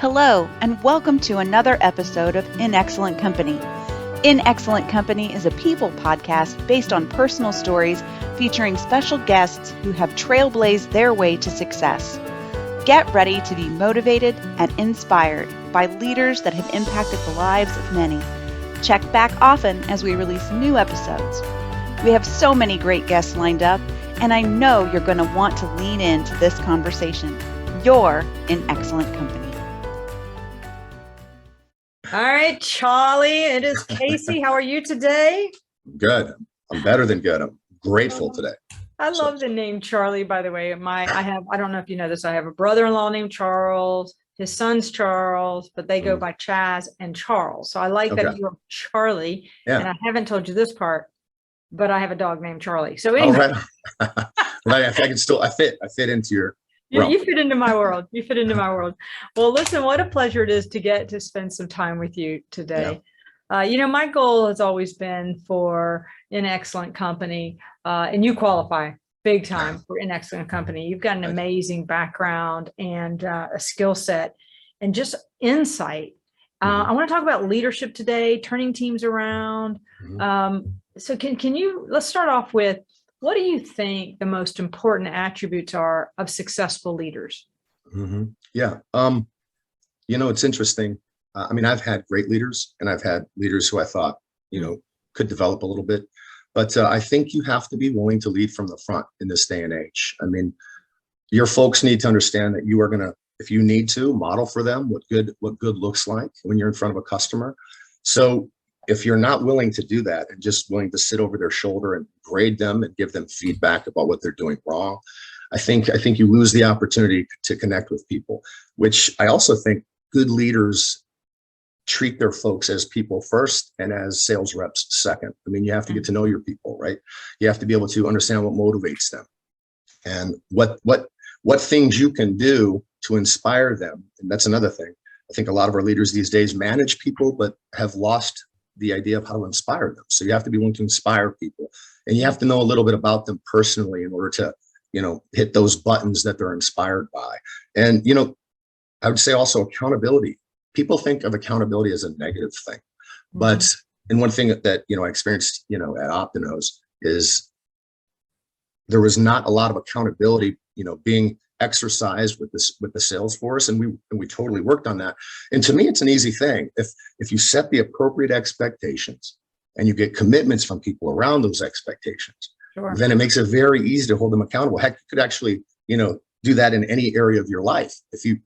Hello, and welcome to another episode of In Excellent Company. In Excellent Company is a people podcast based on personal stories featuring special guests who have trailblazed their way to success. Get ready to be motivated and inspired by leaders that have impacted the lives of many. Check back often as we release new episodes. We have so many great guests lined up, and I know you're going to want to lean into this conversation. You're in excellent company. All right, Charlie, it is Casey. How are you today? Good. I'm better than good. I'm grateful today. I love the name Charlie, by the way. I don't know if you know this, I have a brother-in-law named Charles. His son's Charles, but they go by Chaz and Charles. So I like that you're Charlie. Yeah. And I haven't told you this part, but I have a dog named Charlie. So anyway. Oh, right. I can still, I fit into your You fit into my world. You fit into my world. Well, listen, what a pleasure it is to get to spend some time with you today. Yeah. My goal has always been for In Excellent Company, and you qualify big time for In Excellent Company. You've got an amazing background and a skill set and just insight. I want to talk about leadership today, turning teams around. So let's start off with, what do you think the most important attributes are of successful leaders? Yeah. It's interesting. I've had great leaders and I've had leaders who I thought, could develop a little bit, but I think you have to be willing to lead from the front in this day and age. Your folks need to understand that you are going to, if you need to, model for them what good looks like when you're in front of a customer. So if you're not willing to do that and just willing to sit over their shoulder and grade them and give them feedback about what they're doing wrong, I think you lose the opportunity to connect with people, which I also think good leaders treat their folks as people first and as sales reps second. You have to get to know your people, right? You have to be able to understand what motivates them and what things you can do to inspire them. And that's another thing. I think a lot of our leaders these days manage people, but have lost the idea of how to inspire them. So you have to be willing to inspire people, and you have to know a little bit about them personally in order to, hit those buttons that they're inspired by. And, I would say also accountability. People think of accountability as a negative thing, but, and one thing that, I experienced, at Optinos is there was not a lot of accountability, being exercised with the sales force, and we totally worked on that. And to me, it's an easy thing. If you set the appropriate expectations and you get commitments from people around those expectations, then it makes it very easy to hold them accountable. Heck, you could actually, do that in any area of your life. If you,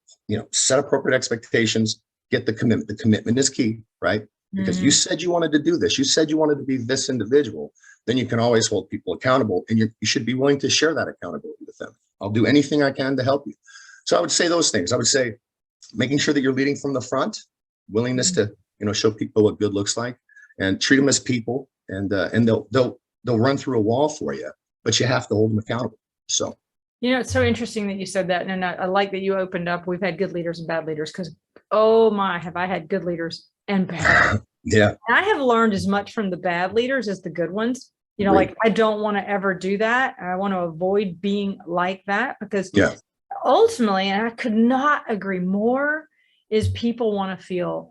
set appropriate expectations, get the commitment. The commitment is key, right? Because you said you wanted to do this, you said you wanted to be this individual, then you can always hold people accountable, and you should be willing to share that accountability with them. I'll do anything I can to help you. So I would say those things. I would say making sure that you're leading from the front, willingness to, show people what good looks like, and treat them as people, and they'll run through a wall for you, but you have to hold them accountable. So, it's so interesting that you said that. And I like that you opened up. We've had good leaders and bad leaders, because, oh my, have I had good leaders and bad. Yeah. And I have learned as much from the bad leaders as the good ones. Like, I don't want to ever do that. I want to avoid being like that, because ultimately, and I could not agree more, is people want to feel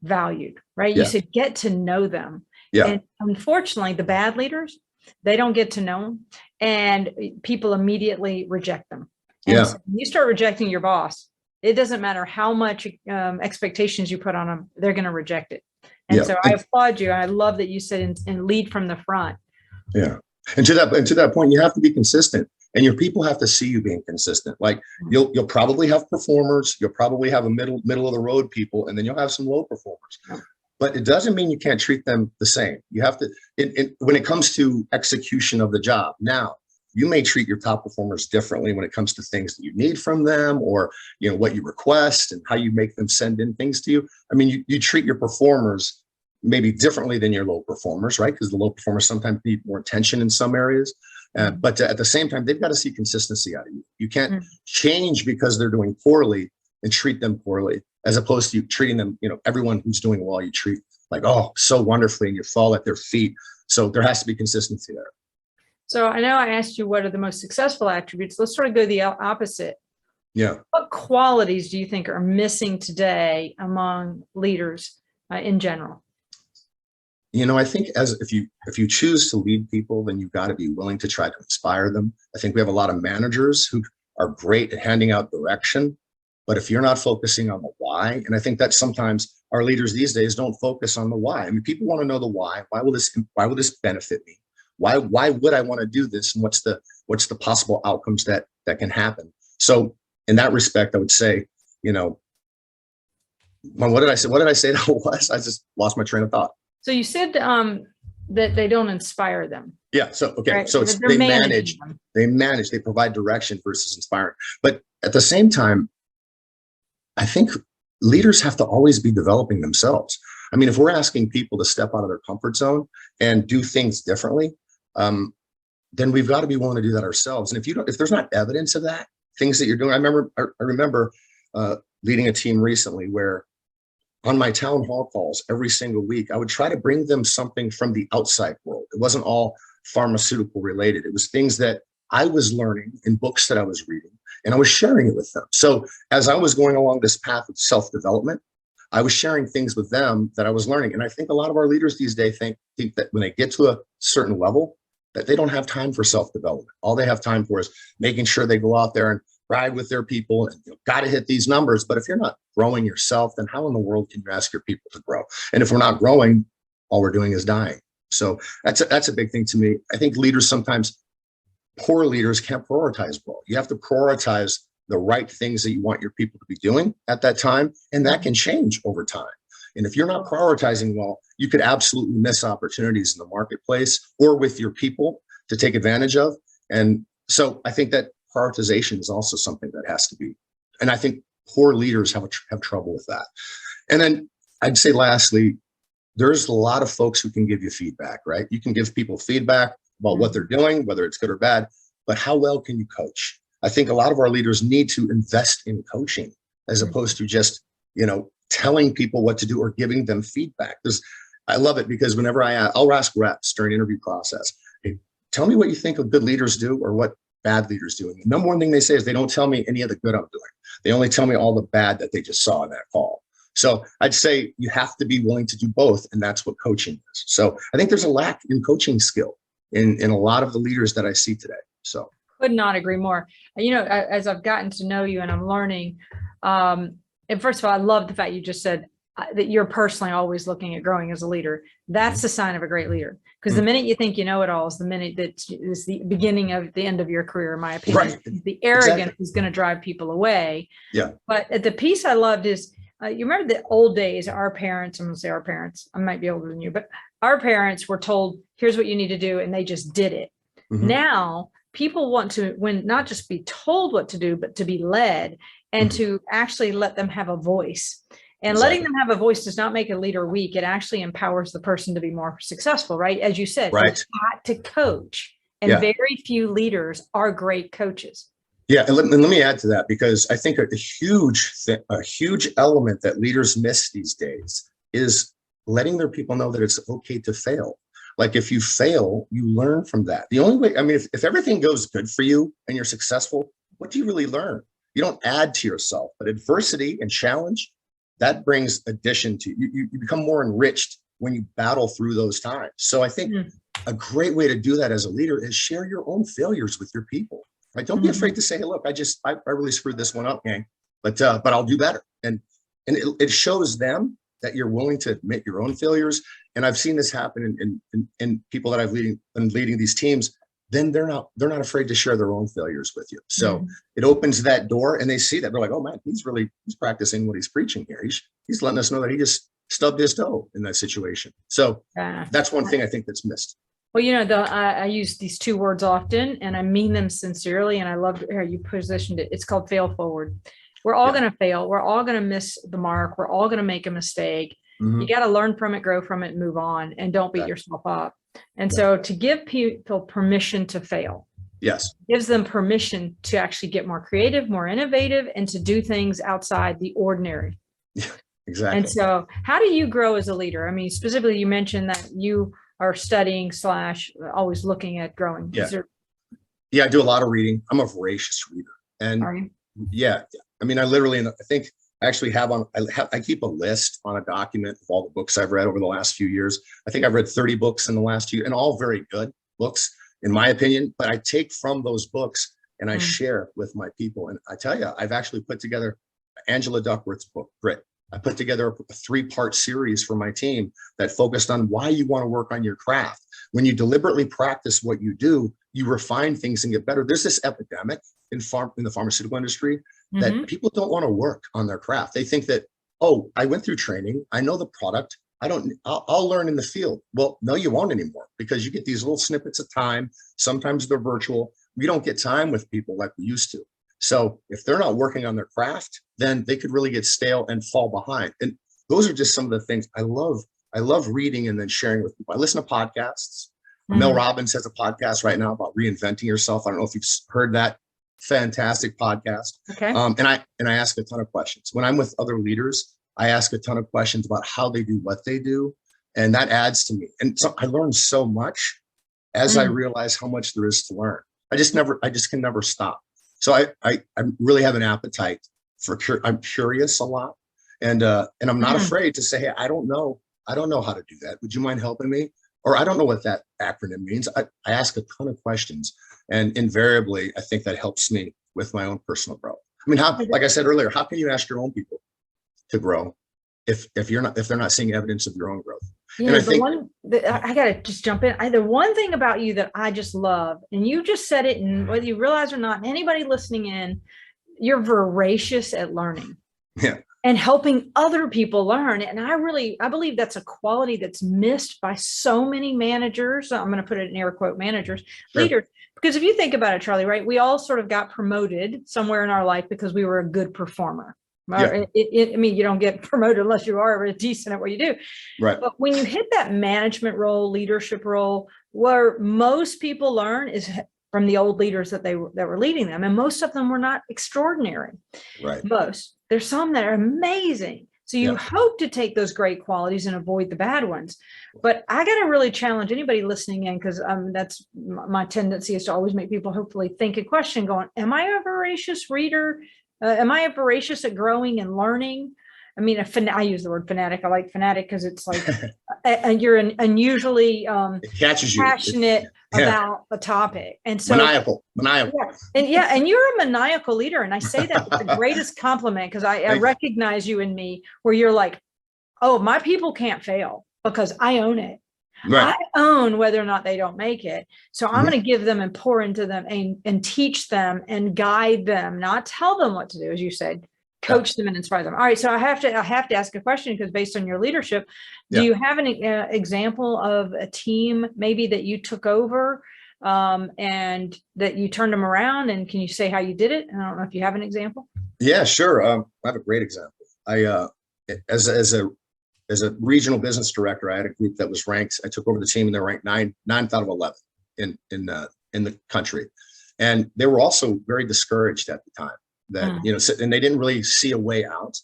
valued, right? You said get to know them. Yeah. And unfortunately, the bad leaders, they don't get to know them, and people immediately reject them. And so when you start rejecting your boss, it doesn't matter how much expectations you put on them, they're going to reject it. And so I applaud you. I love that you said and lead from the front. Yeah. And to that point, you have to be consistent, and your people have to see you being consistent. Like you'll probably have performers, you'll probably have a middle of the road people, and then you'll have some low performers. But it doesn't mean you can't treat them the same. You have to, when it comes to execution of the job. Now, you may treat your top performers differently when it comes to things that you need from them, or what you request and how you make them send in things to you. You treat your performers maybe differently than your low performers, right? Because the low performers sometimes need more attention in some areas. But at the same time, they've got to see consistency out of you. You can't change because they're doing poorly and treat them poorly, as opposed to you treating them, everyone who's doing well, you treat like, oh, so wonderfully, and you fall at their feet. So there has to be consistency there. So I know I asked you what are the most successful attributes. Let's sort of go the opposite. Yeah. What qualities do you think are missing today among leaders in general? I think if you choose to lead people, then you've got to be willing to try to inspire them. I think we have a lot of managers who are great at handing out direction, but if you're not focusing on the why, and I think that sometimes our leaders these days don't focus on the why. I mean, people want to know the why. Why will this benefit me? Why would I want to do this? And what's the possible outcomes that can happen? So in that respect, I would say, what did I say? What did I say that was? I just lost my train of thought. So you said that they don't inspire them. Yeah. So, okay. Right? So they manage, they provide direction versus inspiring. But at the same time, I think leaders have to always be developing themselves. I mean, if we're asking people to step out of their comfort zone and do things differently, then we've got to be willing to do that ourselves. And if there's not evidence of that, things that you're doing, I remember leading a team recently where on my town hall calls every single week, I would try to bring them something from the outside world. It wasn't all pharmaceutical related. It was things that I was learning in books that I was reading, and I was sharing it with them. So as I was going along this path of self-development, I was sharing things with them that I was learning. And I think a lot of our leaders these days think that when they get to a certain level, that they don't have time for self-development. All they have time for is making sure they go out there and ride with their people and got to hit these numbers. But if you're not growing yourself, then how in the world can you ask your people to grow? And if we're not growing, all we're doing is dying. So that's a big thing to me. I think leaders sometimes, poor leaders can't prioritize well. You have to prioritize the right things that you want your people to be doing at that time. And that can change over time. And if you're not prioritizing well, you could absolutely miss opportunities in the marketplace or with your people to take advantage of. And so I think that prioritization is also something that has to be, and I think poor leaders have trouble with that. And then I'd say lastly, there's a lot of folks who can give you feedback, right? You can give people feedback about what they're doing, whether it's good or bad, but how well can you coach? I think a lot of our leaders need to invest in coaching as opposed to just, telling people what to do or giving them feedback. I love it because whenever I'll ask reps during interview process, hey, tell me what you think of good leaders do or what bad leaders do. And the number one thing they say is they don't tell me any of the good I'm doing. They only tell me all the bad that they just saw in that call. So I'd say you have to be willing to do both. And that's what coaching is. So I think there's a lack in coaching skill in a lot of the leaders that I see today. So could not agree more. As I've gotten to know you and I'm learning, and first of all, I love the fact you just said that you're personally always looking at growing as a leader. That's the sign of a great leader. Because the minute you think you know it all is the minute that is the beginning of the end of your career, in my opinion. Right. The arrogance is going to drive people away. Yeah. But the piece I loved is, you remember the old days, our parents, I'm going to say our parents, I might be older than you, but our parents were told, here's what you need to do. And they just did it. Mm-hmm. Now, people want to not just be told what to do, but to be led and to actually let them have a voice. And letting them have a voice does not make a leader weak. It actually empowers the person to be more successful, right? As you said, you've got to coach. And very few leaders are great coaches. Yeah, and let me add to that, because I think a huge element that leaders miss these days is letting their people know that it's okay to fail. Like if you fail, you learn from that. The only way, I mean, if everything goes good for you and you're successful, what do you really learn? You don't add to yourself, but adversity and challenge, that brings addition to you. You become more enriched when you battle through those times. So I think a great way to do that as a leader is share your own failures with your people. Right? Don't be afraid to say, hey, look, I really screwed this one up, gang, but I'll do better. And it shows them that you're willing to admit your own failures. And I've seen this happen in people that I've been leading these teams. Then they're not afraid to share their own failures with you. So it opens that door, and they see that they're like, oh man, he's practicing what he's preaching here. He's letting us know that he just stubbed his toe in that situation. So that's one thing I think that's missed. Well, I use these two words often, and I mean them sincerely. And I love how you positioned it. It's called fail forward. We're all going to fail. We're all going to miss the mark. We're all going to make a mistake. You got to learn from it, grow from it, move on, and don't beat yourself up. And so to give people permission to fail, gives them permission to actually get more creative, more innovative, and to do things outside the ordinary. Yeah, exactly. And so how do you grow as a leader? I mean, specifically, you mentioned that you are studying / always looking at growing. Yeah, I do a lot of reading. I'm a voracious reader. And Yeah. I mean, I literally, and I think I actually I keep a list on a document of all the books I've read over the last few years. I think I've read 30 books in the last year, and all very good books, in my opinion. But I take from those books and I share with my people. And I tell you, I've actually put together Angela Duckworth's book, Grit. I put together a 3-part series for my team that focused on why you want to work on your craft. When you deliberately practice what you do, you refine things and get better. There's this epidemic in the pharmaceutical industry that people don't want to work on their craft. They think that, oh, I went through training, I know the product, I'll learn in the field. Well, no, you won't anymore, because you get these little snippets of time. Sometimes they're virtual. We don't get time with people like we used to. So if they're not working on their craft, then they could really get stale and fall behind. And those are just some of the things I love. I love reading and then sharing with people. I listen to podcasts. Mel Robbins has a podcast right now about reinventing yourself. I don't know if you've heard that. Fantastic podcast. Okay. And I ask a ton of questions. When I'm with other leaders, I ask a ton of questions about how they do what they do. And that adds to me. And so I learn so much as I realize how much there is to learn. I just can never stop. So I really have an appetite for, I'm curious a lot. And I'm not afraid to say, hey, I don't know how to do that. Would you mind helping me? Or I don't know what that acronym means. I ask a ton of questions, and invariably, I think that helps me with my own personal growth. I mean, like I said earlier, how can you ask your own people to grow if they're not seeing evidence of your own growth? Yeah, and I gotta just jump in. The one thing about you that I just love, and you just said it, and whether you realize or not, and anybody listening in, you're voracious at learning. Yeah. And helping other people learn. And I believe that's a quality that's missed by so many managers. I'm going to put it in air quote managers, leaders, because if you think about it, Charlie, right, we all sort of got promoted somewhere in our life because we were a good performer. Yeah. I mean, you don't get promoted unless you are decent at what you do. Right. But when you hit that management role, leadership role, where most people learn is from the old leaders that were leading them. And most of them were not extraordinary. Right. There's some that are amazing. So you hope to take those great qualities and avoid the bad ones. But I got to really challenge anybody listening in, because that's my tendency is to always make people hopefully think and question going, am I a voracious reader? Am I a voracious at growing and learning? I mean, I use the word fanatic. I like fanatic because it's like, and you're unusually it catches you. Passionate about a topic. And so maniacal. Yeah. And you're a maniacal leader. And I say that with the greatest compliment, because I recognize you in me, where you're like, oh, my people can't fail because I own it. Right. I own whether or not they don't make it. So I'm going to give them and pour into them and teach them and guide them, not tell them what to do, as you said. Coach them and inspire them. All right. So I have to ask a question, because based on your leadership, do you have an example of a team maybe that you took over and that you turned them around? And can you say how you did it? I don't know if you have an example. Yeah, sure. I have a great example. As a regional business director, I had a group that was ranked. I took over the team and they were ranked ninth out of 11 in the country, and they were also very discouraged at the time. And they didn't really see a way out.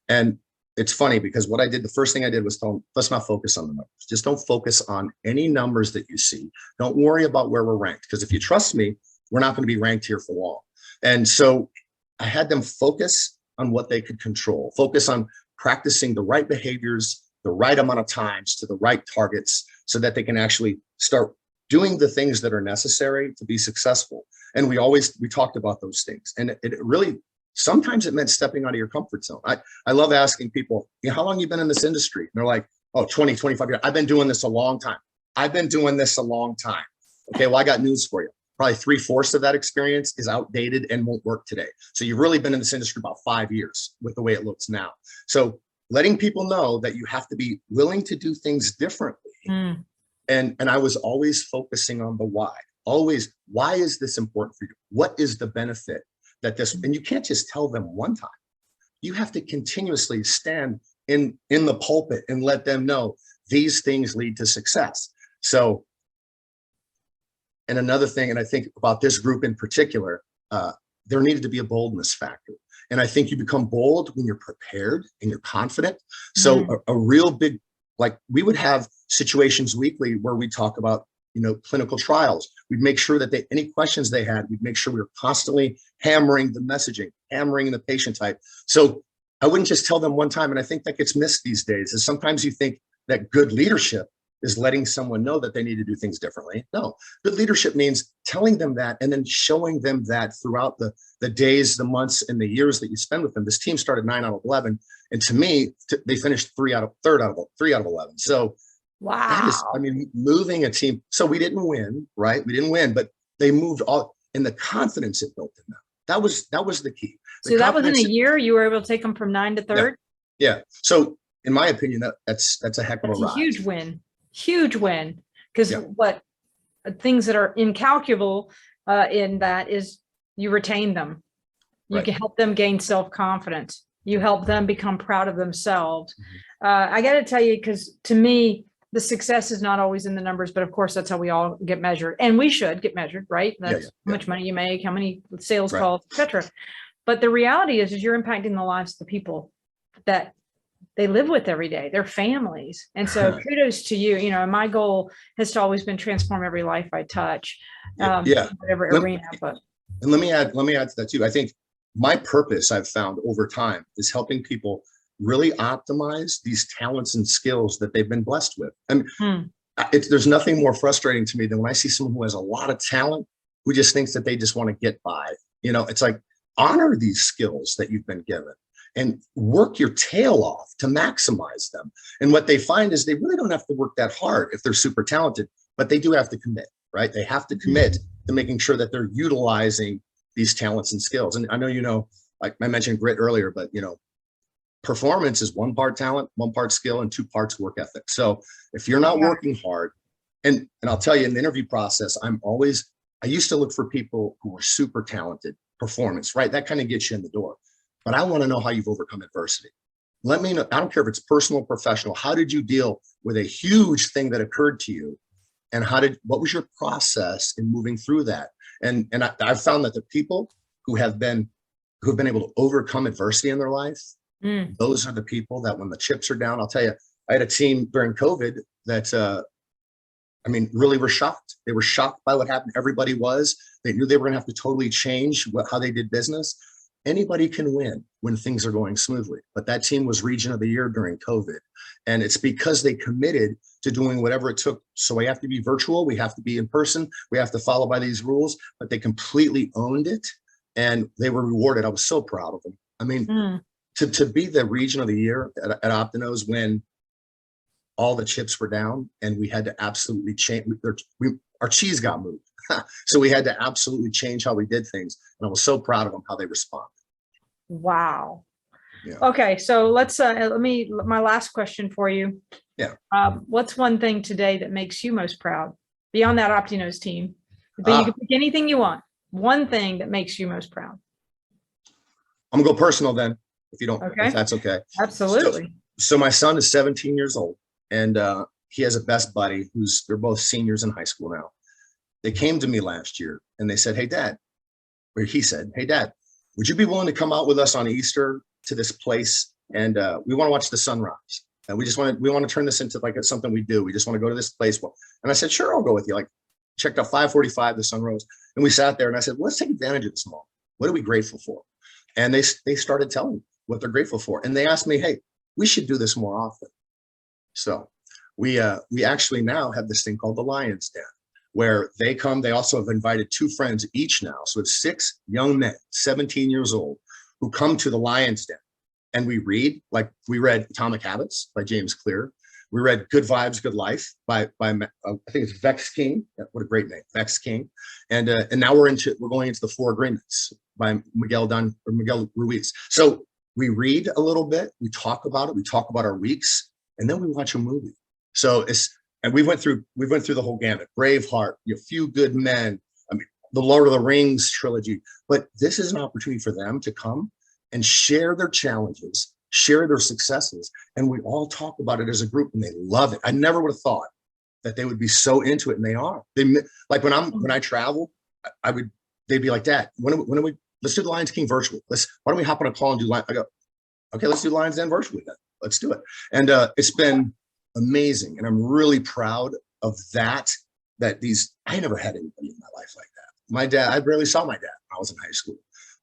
And it's funny, because what I did, the first thing I did was tell them, let's not focus on the numbers. Just don't focus on any numbers that you see. Don't worry about where we're ranked, because if you trust me, we're not going to be ranked here for long. And so I had them focus on what they could control, focus on practicing the right behaviors, the right amount of times to the right targets, so that they can actually start doing the things that are necessary to be successful. And we talked about those things. And it really, sometimes it meant stepping out of your comfort zone. I love asking people, how long have you been in this industry? And they're like, oh, 20, 25 years. I've been doing this a long time. Okay, well, I got news for you. Probably 3/4 of that experience is outdated and won't work today. So you've really been in this industry about 5 years with the way it looks now. So letting people know that you have to be willing to do things differently. And I was always focusing on the why. Always, why is this important for you? What is the benefit that this, and you can't just tell them one time. You have to continuously stand in the pulpit and let them know these things lead to success. So, and another thing, and I think about this group in particular, there needed to be a boldness factor. And I think you become bold when you're prepared and you're confident. So a real big, like we would have situations weekly where we talk about, clinical trials. We'd make sure that any questions they had, we'd make sure we were constantly hammering the messaging. hammering the patient type. So I wouldn't just tell them one time. And I think that gets missed these days, is sometimes you think that good leadership is letting someone know that they need to do things differently. No, good leadership means telling them that and then showing them that throughout the days, the months, and the years that you spend with them. This team started 9 out of 11. And to me, they finished 3 out of 11. So wow. That is, I mean, moving a team. So we didn't win, right? We didn't win, but they moved all, and the confidence it built in them. That was the key. So that was in a year you were able to take them from 9 to 3rd? Yeah. So in my opinion, that's a heck of a rise. Huge win. Because what things that are incalculable in that is you retain them. You can help them gain self-confidence. You help them become proud of themselves. I got to tell you, because to me, the success is not always in the numbers, but of course that's how we all get measured, and we should get measured, right? That's how much money you make, how many sales calls, etc. But the reality is you're impacting the lives of the people that they live with every day, their families. And so kudos to you. You know, my goal has to always been transform every life I touch, whatever arena. But and let me add to that too. I think my purpose I've found over time is helping people really optimize these talents and skills that they've been blessed with. I mean, there's nothing more frustrating to me than when I see someone who has a lot of talent who just thinks that they just want to get by. You know, it's like, honor these skills that you've been given and work your tail off to maximize them. And what they find is they really don't have to work that hard if they're super talented, but they do have to commit, right? They have to commit to making sure that they're utilizing these talents and skills. And I know, you know, like I mentioned grit earlier, but you know, performance is 1 part talent, 1 part skill, and 2 parts work ethic. So if you're not working hard, and I'll tell you in the interview process, I used to look for people who were super talented, performance, right? That kind of gets you in the door. But I want to know how you've overcome adversity. Let me know. I don't care if it's personal or professional. How did you deal with a huge thing that occurred to you? And what was your process in moving through that? And I've found that the people who have been able to overcome adversity in their life, those are the people that when the chips are down, I'll tell you, I had a team during COVID that, really were shocked. They were shocked by what happened. Everybody was. They knew they were going to have to totally change how they did business. Anybody can win when things are going smoothly. But that team was Region of the Year during COVID. And it's because they committed to doing whatever it took. So we have to be virtual. We have to be in person. We have to follow by these rules. But they completely owned it. And they were rewarded. I was so proud of them. I mean, to be the Region of the Year at Optinos when all the chips were down and we had to absolutely change. Our cheese got moved. So we had to absolutely change how we did things. And I was so proud of them, how they responded. Wow. Yeah. Okay. So my last question for you. Yeah. What's one thing today that makes you most proud beyond that Optinos team? But you can pick anything you want. One thing that makes you most proud. I'm gonna go personal then, if that's okay. Absolutely. So my son is 17 years old and he has a best buddy they're both seniors in high school now. They came to me last year and they said, he said, hey dad, would you be willing to come out with us on Easter to this place? And we want to watch the sunrise. And we want to turn this into like something we do. We just want to go to this place. And I said, sure, I'll go with you. Like checked out 5:45, the sun rose. And we sat there and I said, well, let's take advantage of this moment. What are we grateful for? And they started telling me what they're grateful for. And they asked me, hey, we should do this more often. So we actually now have this thing called the Lion's Den, where they come. They also have invited 2 friends each now. So it's 6 young men, 17 years old, who come to the Lion's Den. And we read Atomic Habits by James Clear. We read Good Vibes, Good Life by I think it's Vex King. What a great name, Vex King. And now we're going into the 4 Agreements by Miguel Ruiz. So we read a little bit, we talk about it, we talk about our weeks, and then we watch a movie. So we went through the whole gamut. Braveheart, A Few Good Men, the Lord of the Rings trilogy. But this is an opportunity for them to come and share their challenges, share their successes, and we all talk about it as a group, and they love it. I never would have thought that they would be so into it, and they are. Like when I travel, they'd be like, Dad, let's do the Lions King virtually. why don't we hop on a call and do Lions? I go, okay, let's do Lions Den virtually then. Let's do it. And it's been amazing, and I'm really proud of that. I never had anybody in my life like that. My dad, I barely saw my dad when I was in high school.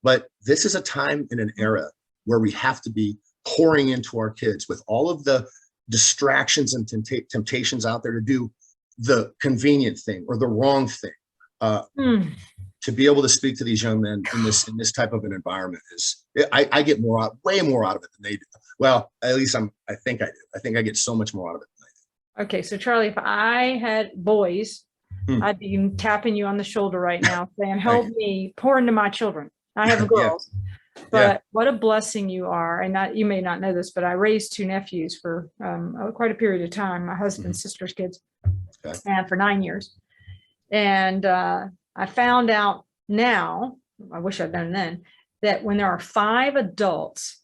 But this is a time in an era where we have to be pouring into our kids with all of the distractions and temptations out there to do the convenient thing or the wrong thing. To be able to speak to these young men in this type of an environment I get way more out of it than they do. Well, at least I think I do. I think I get so much more out of it than I do. Okay, so Charlie, if I had boys, I'd be tapping you on the shoulder right now saying, help me pour into my children. I have girls, but what a blessing you are. And you may not know this, but I raised 2 nephews for quite a period of time, my husband's sister's kids, and for 9 years. And I found out now, I wish I'd done then, that when there are 5 adults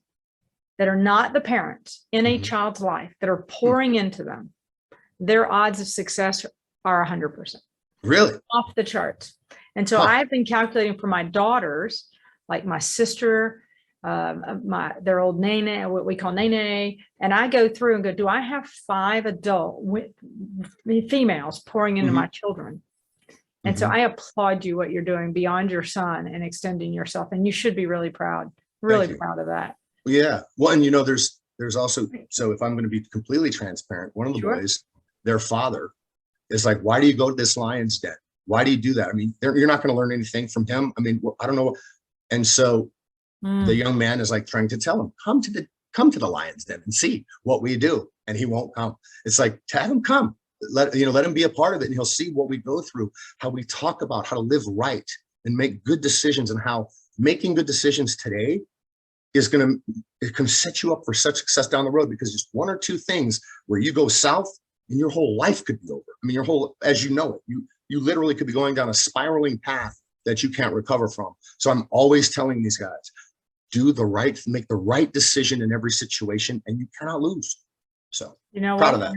that are not the parents in a child's life that are pouring into them, their odds of success are 100%. Really? Off the charts. And so I've been calculating for my daughters, like my sister, their old Nene, what we call Nene, and I go through and go, do I have 5 adult females pouring into my children? And so I applaud you what you're doing beyond your son and extending yourself. And you should be really proud of that. Yeah. Well, and there's also, so if I'm going to be completely transparent, one of the boys, their father is like, why do you go to this lion's den? Why do you do that? I mean, you're not going to learn anything from him. I mean, I don't know. And so the young man is like trying to tell him, come to the lion's den and see what we do. And he won't come. It's like, have him come. Let him be a part of it, and he'll see what we go through, how we talk about how to live right and make good decisions, and how making good decisions today is it can set you up for such success down the road, because just 1 or 2 things where you go south and your whole life could be over. I mean, as you know it, you literally could be going down a spiraling path that you can't recover from. So I'm always telling these guys, make the right decision in every situation, and you cannot lose. So proud of that.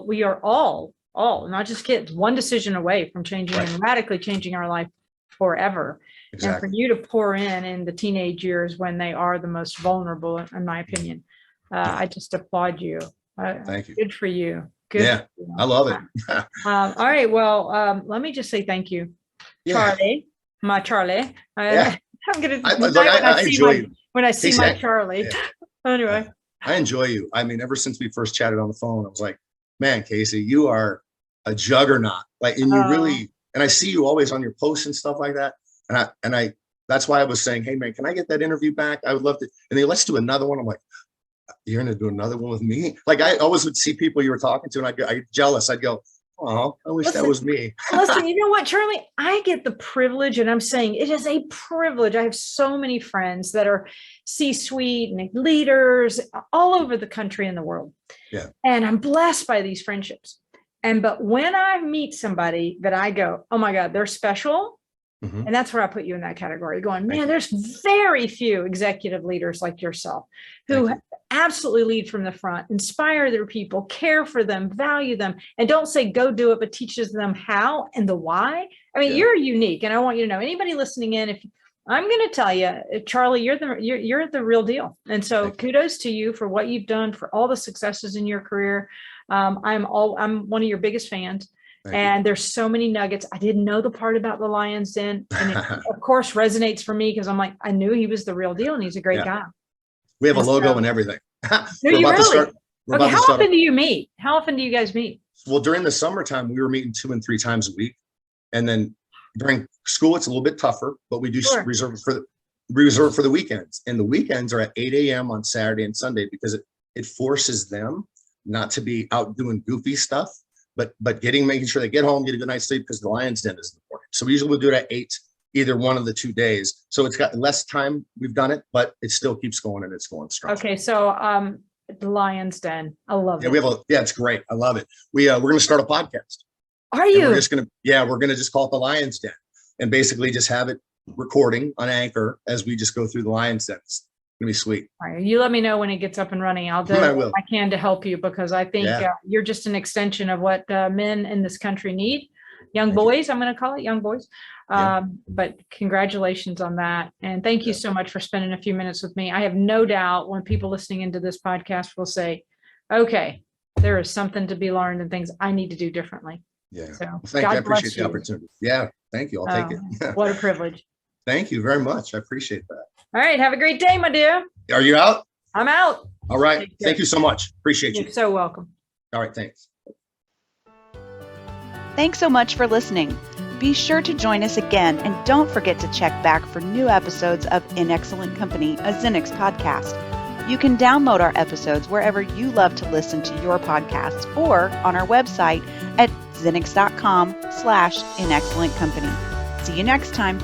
We are all, not just kids, one decision away from changing and radically changing our life forever. Exactly. And for you to pour in the teenage years when they are the most vulnerable, in my opinion, I just applaud you. Thank you. Good for you. Good. Yeah, I love it. All right. Well, let me just say thank you, Charlie, my Charlie. I'm going to when I see my Charlie. Anyway. I enjoy you. I mean, ever since we first chatted on the phone, I was like, man, Casey, you are a juggernaut. Like, and you really, and I see you always on your posts and stuff like that. And I, that's why I was saying, hey man, can I get that interview back? I would love to. And then let's do another one. I'm like, you're going to do another one with me? Like, I always would see people you were talking to, and I'd get jealous. I'd go, oh, I wish that was me. Listen, you know what, Charlie? I get the privilege, and I'm saying it is a privilege. I have so many friends that are C-suite and leaders all over the country and the world. Yeah. And I'm blessed by these friendships. But when I meet somebody that I go, oh my God, they're special. And that's where I put you in that category, going, man, there's very few executive leaders like yourself who absolutely lead from the front, inspire their people, care for them, value them, and don't say, go do it, but teaches them how and the why. I mean, you're unique. And I want you to know, anybody listening in, if I'm going to tell you, Charlie, you're the real deal. And so kudos to you for what you've done, for all the successes in your career. I'm one of your biggest fans. And there's so many nuggets. I didn't know the part about the Lion's Den. And it, of course, resonates for me, because I'm like, I knew he was the real deal, and he's a great guy. We have a logo and everything. Do you really? Okay, how often do you meet? How often do you guys meet? Well, during the summertime, we were meeting 2 and 3 times a week. And then during school, it's a little bit tougher, but we do reserve for the weekends. And the weekends are at 8 a.m. on Saturday and Sunday, because it forces them not to be out doing goofy stuff, but making sure they get home, get a good night's sleep, because the Lion's Den is important. So we usually will do it at 8, either one of the 2 days. So it's got less time we've done it, but it still keeps going, and it's going strong. Okay. So the Lion's Den, I love it. It's great. I love it. We're going to start a podcast. Are you? We're going to just call it the Lion's Den, and basically just have it recording on Anchor as we just go through the Lion's Den. It's going to be sweet. All right. You let me know when it gets up and running. I'll do what I can to help you, because I think you're just an extension of what men in this country need. Young boys, I'm going to call it young boys. But congratulations on that. And thank you so much for spending a few minutes with me. I have no doubt when people listening into this podcast will say, okay, there is something to be learned and things I need to do differently. Yeah. So thank you. I appreciate the opportunity. Yeah. Thank you. I'll take it. What a privilege. Thank you very much. I appreciate that. All right. Have a great day, my dear. Are you out? I'm out. All right. Thank you so much. Appreciate you. You're so welcome. All right. Thanks. Thanks so much for listening. Be sure to join us again, and don't forget to check back for new episodes of In Excellent Company, a Zenix podcast. You can download our episodes wherever you love to listen to your podcasts or on our website at zenix.com/inexcellentcompany. See you next time.